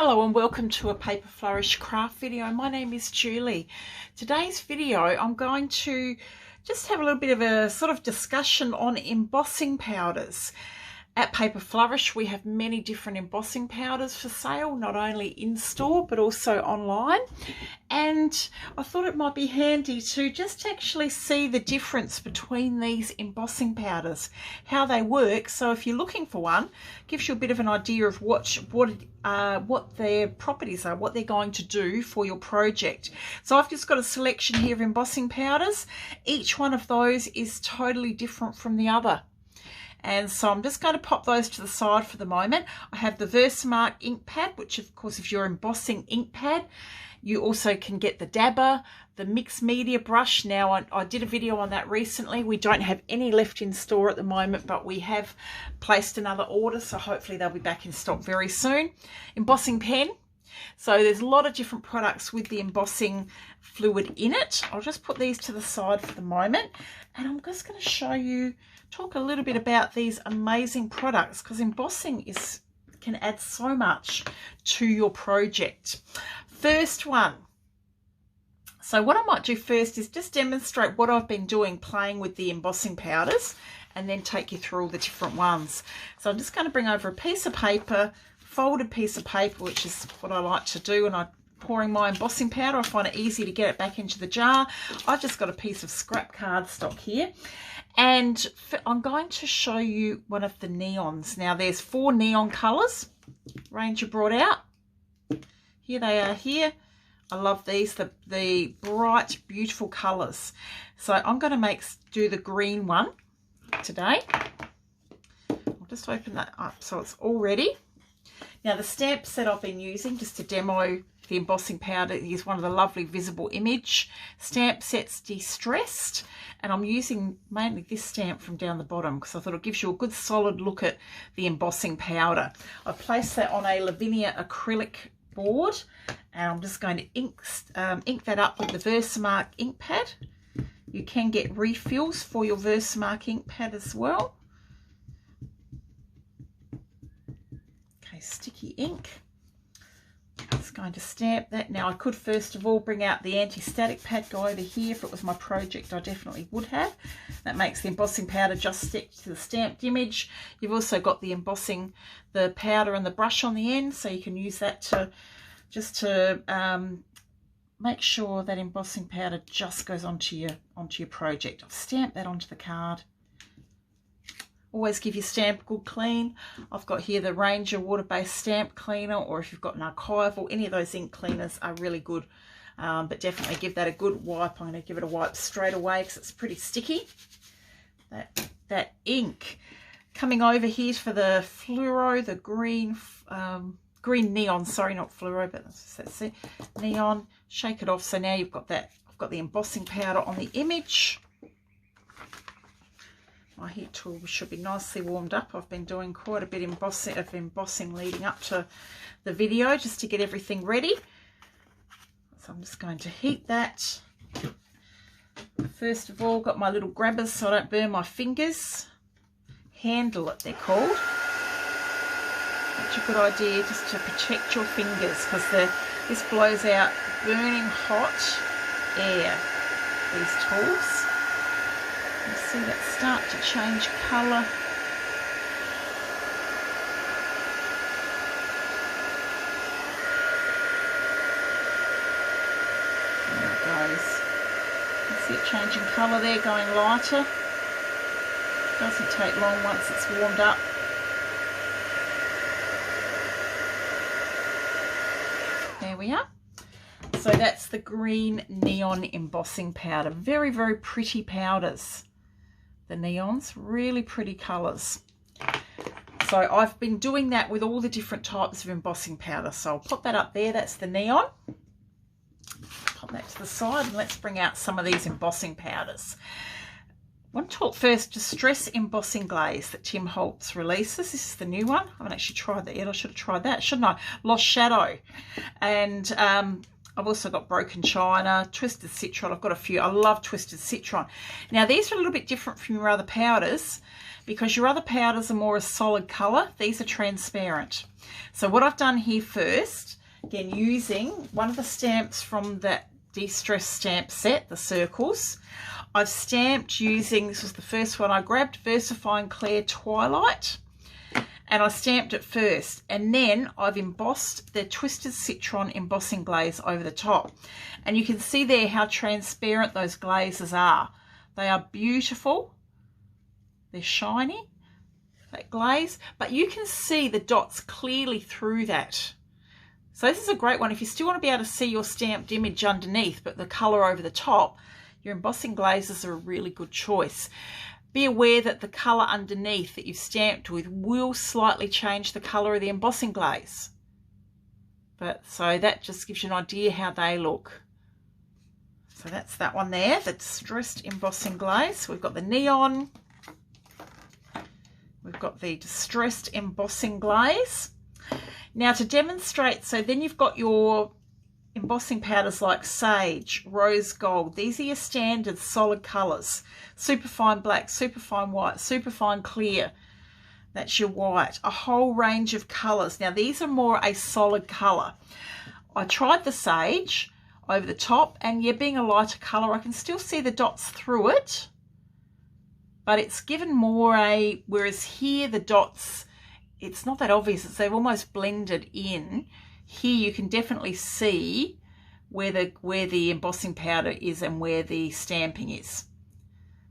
Hello and welcome to a Paper Flourish craft video. My name is Julie. Today's video I'm going to just have a little bit of a sort of discussion on embossing powders. At Paper Flourish we have many different embossing powders for sale, not only in store but also online, and I thought it might be handy to just actually see the difference between these embossing powders, how they work. So if you're looking for one, it gives you a bit of an idea of what their properties are, what they're going to do for your project. So I've just got a selection here of embossing powders. Each one of those is totally different from the other. And so I'm just going to pop those to the side for the moment. I have the Versamark Ink Pad, which of course if you're embossing ink pad, you also can get the dabber, the mixed media brush. Now I did a video on that recently. We don't have any left in store at the moment, but we have placed another order, so hopefully they'll be back in stock very soon. Embossing pen. So there's a lot of different products with the embossing fluid in it. I'll just put these to the side for the moment, and I'm just going to show you, talk a little bit about these amazing products, because embossing can add so much to your project. First one. So what I might do first is just demonstrate what I've been doing, playing with the embossing powders, and then take you through all the different ones. So I'm just going to bring over a piece of paper, folded piece of paper, which is what I like to do when I'm pouring my embossing powder. I find it easy to get it back into the jar. I've just got a piece of scrap cardstock here, and I'm going to show you one of the neons. Now there's 4 neon colours Ranger brought out. Here they are here. I love these, the bright, beautiful colours. So I'm going to do the green one today. I'll just open that up so it's all ready. Now the stamp set I've been using just to demo the embossing powder is one of the lovely visible image stamp sets, Distressed, and I'm using mainly this stamp from down the bottom because I thought it gives you a good solid look at the embossing powder. I've placed that on a Lavinia acrylic board, and I'm just going to ink that up with the Versamark Ink Pad. You can get refills for your Versamark Ink Pad as well. Okay, sticky ink. Just going to stamp that. Now I could first of all bring out the Antistatic Pad, go over here. If it was my project I definitely would have. That makes the embossing powder just stick to the stamped image. You've also got the embossing, the powder and the brush on the end, so you can use that to make sure that embossing powder just goes onto your project. I've stamped that onto the card. Always give your stamp a good clean. I've got here the Ranger water-based stamp cleaner, or if you've got an archival, any of those ink cleaners are really good. But definitely give that a good wipe. I'm going to give it a wipe straight away because it's pretty sticky. That ink. Coming over here for the fluoro, the green neon, sorry, not fluoro, but that's it, neon. Shake it off. So now you've got that. I've got the embossing powder on the image. My heat tool should be nicely warmed up. I've been doing quite a bit of embossing leading up to the video just to get everything ready. So I'm just going to heat that. First of all, got my little grabbers so I don't burn my fingers. Handle it, they're called. Such a good idea just to protect your fingers, because this blows out burning hot air, these tools. You see that start to change colour. There it goes. You see it changing colour there, going lighter. Doesn't take long once it's warmed up. There we are. So that's the green neon embossing powder. Very, very pretty powders. The neons, really pretty colours. So I've been doing that with all the different types of embossing powder. So I'll put that up there. That's the neon. Pop that to the side, and let's bring out some of these embossing powders. I want to talk first Distress Embossing Glaze that Tim Holtz releases. This is the new one. I haven't actually tried that yet. I should have tried that, shouldn't I? Lost Shadow. And I've also got Broken China, Twisted Citron. I've got a few. I love Twisted Citron. Now, these are a little bit different from your other powders because your other powders are more a solid colour. These are transparent. So what I've done here first, again using one of the stamps from that De-Stress stamp set, the circles, I've stamped using, this was the first one I grabbed, Versafine Clair Twilight, and I stamped it first, and then I've embossed the Twisted Citron embossing glaze over the top. And you can see there how transparent those glazes are. They are beautiful. They're shiny, that glaze, but you can see the dots clearly through that. So this is a great one if you still want to be able to see your stamped image underneath, but the colour over the top. Your embossing glazes are a really good choice. Be aware that the colour underneath that you've stamped with will slightly change the colour of the embossing glaze. But so that just gives you an idea how they look. So that's that one there, the distressed embossing glaze. We've got the neon. We've got the distressed embossing glaze. Now to demonstrate, so then you've got your embossing powders like sage, rose gold. These are your standard solid colours. Superfine black, superfine white, superfine clear. That's your white. A whole range of colours. Now these are more a solid colour. I tried the sage over the top, and yeah, being a lighter colour, I can still see the dots through it, but it's given more a, whereas here the dots, it's not that obvious, they've almost blended in. Here you can definitely see where the embossing powder is and where the stamping is.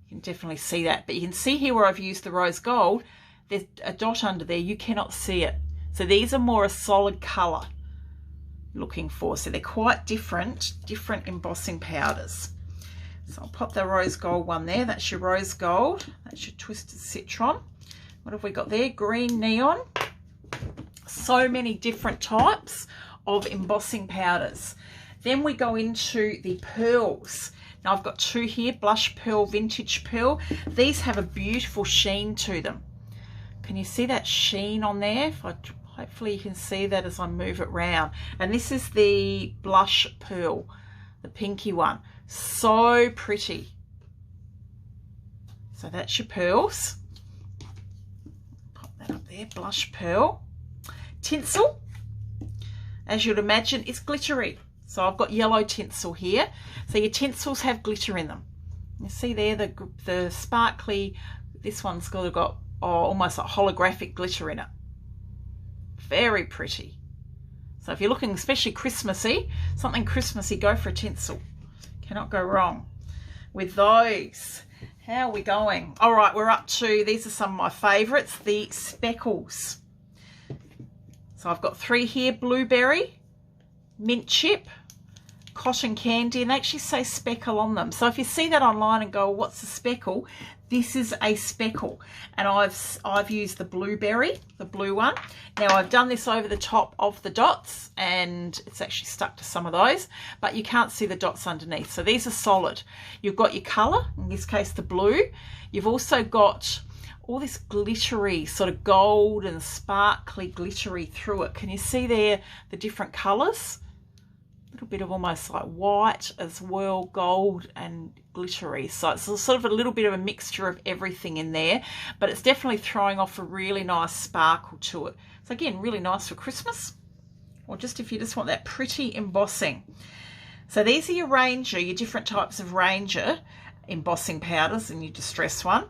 You can definitely see that. But you can see here where I've used the rose gold, there's a dot under there, you cannot see it. So these are more a solid colour looking for. So they're quite different embossing powders. So I'll pop the rose gold one there. That's your rose gold. That's your Twisted Citron. What have we got there? Green neon. So many different types of embossing powders. Then we go into the pearls. Now I've got two here, blush pearl, vintage pearl. These have a beautiful sheen to them. Can you see that sheen on there? Hopefully you can see that as I move it round. And this is the blush pearl, the pinky one. So pretty. So that's your pearls. Pop that up there, blush pearl. Tinsel, as you'd imagine, is glittery. So I've got yellow tinsel here. So your tinsels have glitter in them. You see there the sparkly, this one's got almost like holographic glitter in it. Very pretty. So if you're looking especially Christmassy, something Christmassy, go for a tinsel. Cannot go wrong with those. How are we going? All right, we're up to, these are some of my favourites, the speckles. So I've got three here, blueberry, mint chip, cotton candy, and they actually say speckle on them. So if you see that online and go, what's a speckle? This is a speckle, and I've used the blueberry, the blue one. Now I've done this over the top of the dots, and it's actually stuck to some of those, but you can't see the dots underneath. So these are solid. You've got your colour, in this case the blue. You've also got all this glittery, sort of gold and sparkly glittery through it. Can you see there the different colours? A little bit of almost like white as well, gold and glittery. So it's sort of a little bit of a mixture of everything in there, but it's definitely throwing off a really nice sparkle to it. So again, really nice for Christmas, or just if you just want that pretty embossing. So these are your Ranger, your different types of Ranger embossing powders, and your distress one.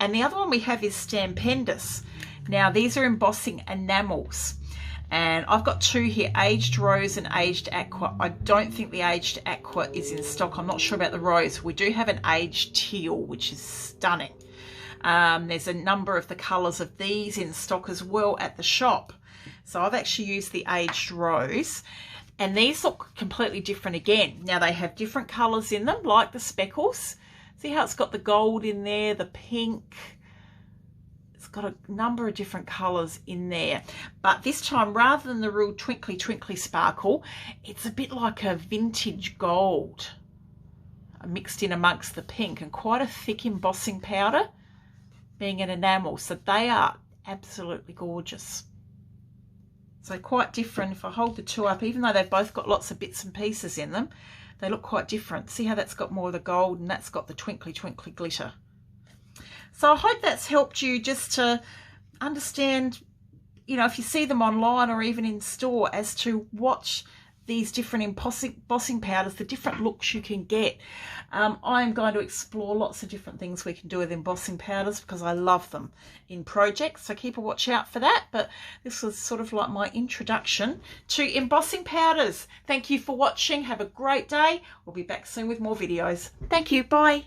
And the other one we have is Stampendous. Now these are embossing enamels. And I've got two here, Aged Rose and Aged Aqua. I don't think the Aged Aqua is in stock. I'm not sure about the rose. We do have an Aged Teal, which is stunning. There's a number of the colours of these in stock as well at the shop. So I've actually used the Aged Rose. And these look completely different again. Now they have different colours in them, like the speckles. See how it's got the gold in there, the pink. It's got a number of different colours in there, but this time, rather than the real twinkly twinkly sparkle, it's a bit like a vintage gold mixed in amongst the pink, and quite a thick embossing powder, being an enamel. So they are absolutely gorgeous. So quite different. If I hold the two up, even though they've both got lots of bits and pieces in them, they look quite different. See how that's got more of the gold and that's got the twinkly twinkly glitter. So I hope that's helped you just to understand, you know, if you see them online or even in store, as to what these different embossing powders, the different looks you can get. I'm going to explore lots of different things we can do with embossing powders because I love them in projects, so keep a watch out for that. But this was sort of like my introduction to embossing powders. Thank you for watching. Have a great day. We'll be back soon with more videos. Thank you. Bye.